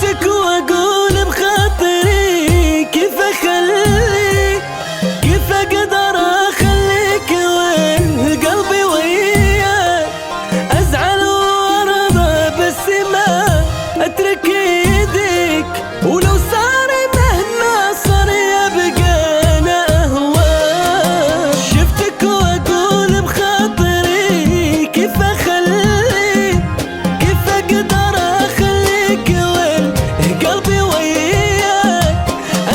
شفتك واقول بخاطري كيف اخليك، كيف اقدر اخليك وين قلبي وياك. ازعل وارضى بس ما اترك ايديك، ولو صار مهما صار يبقى انا اهواك. شفتك واقول بخاطري كيف اخليك، كيف اقدر اخليك وين قلبي وياك.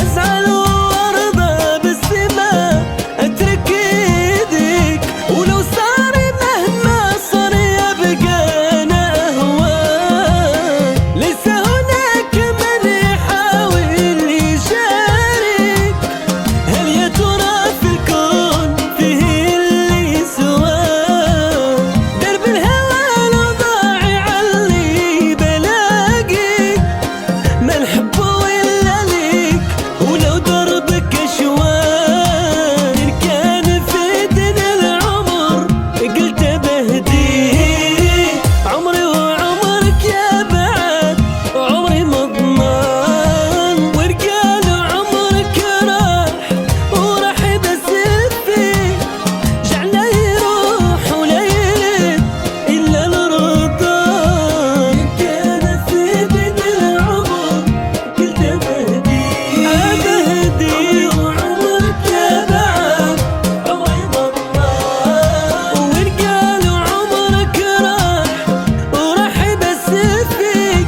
ازعل وارضى بس ما اترك ايديك، ولو صار مهما صار يبقى انا اهواك. ليس هناك من يحاول يشارك، هل يا ترى في الكون فيه اللي سواك. درب الهوى لو ضاع يعلي بلاقيك، ما الحب الا ليك ولو دربك اشواك. ان كان في دين العمر قلت بهديك، عمري وعمرك يا بعد عمري مضمان. ورجال عمرك وراح بس فيك، جعله يروح ولا يرد الا الرضا. ان كان في دين العمر قلت بهديك، عمري وعمرك يا بعد عمري مضمان. ورجال عمرك وراح بس فيك،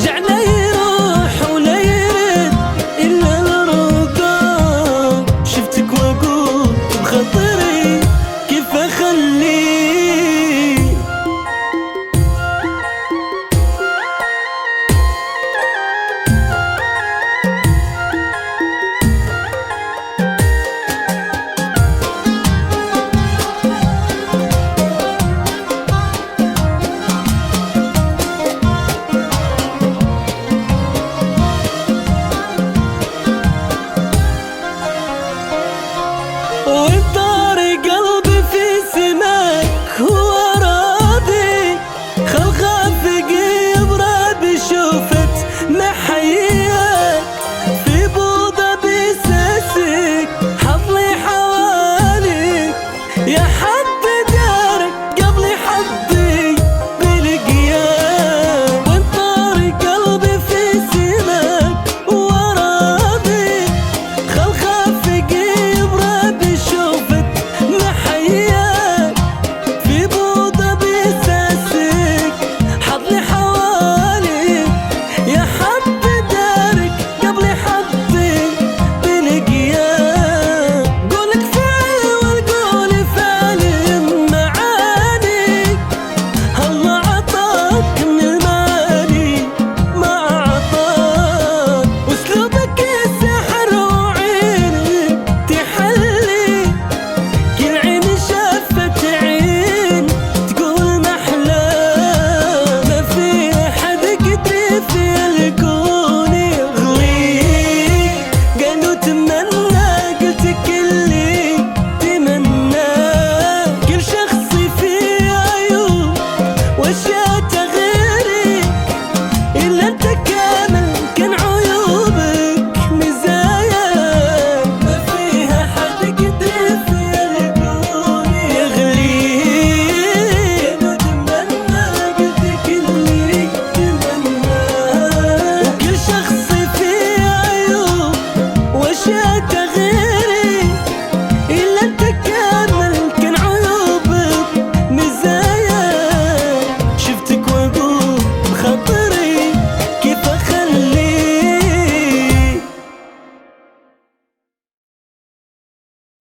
جعله يروح ولا يرد الا الرضا. شفتك واقول بخاطري كيف اخليك. وانطار قلبي في سماك هو راضي، خل خافق يبرى بشوفت محياك. في بوضة بساسك حظلي حواليك، يا حد دارك قبلي حظي بلقياك. وانطار قلبي في سماك هو راضي، خل خافق يبرى بشوفت محياك. في بوضة بساسك حظلي حواليك، يا حد دارك قبلي حظي بلقياك. قولك فعل والقول فعل معانيك، الله عطاك من المعاني ما عطاك. واسلوبك سحر وعينك تحلي، كل عين شافت عين تقول محلاه. ما في حد قدر في الكون يغليك، قالوا تمنى قلت كلي تمنى. كل شخص فيه عيوب واشياء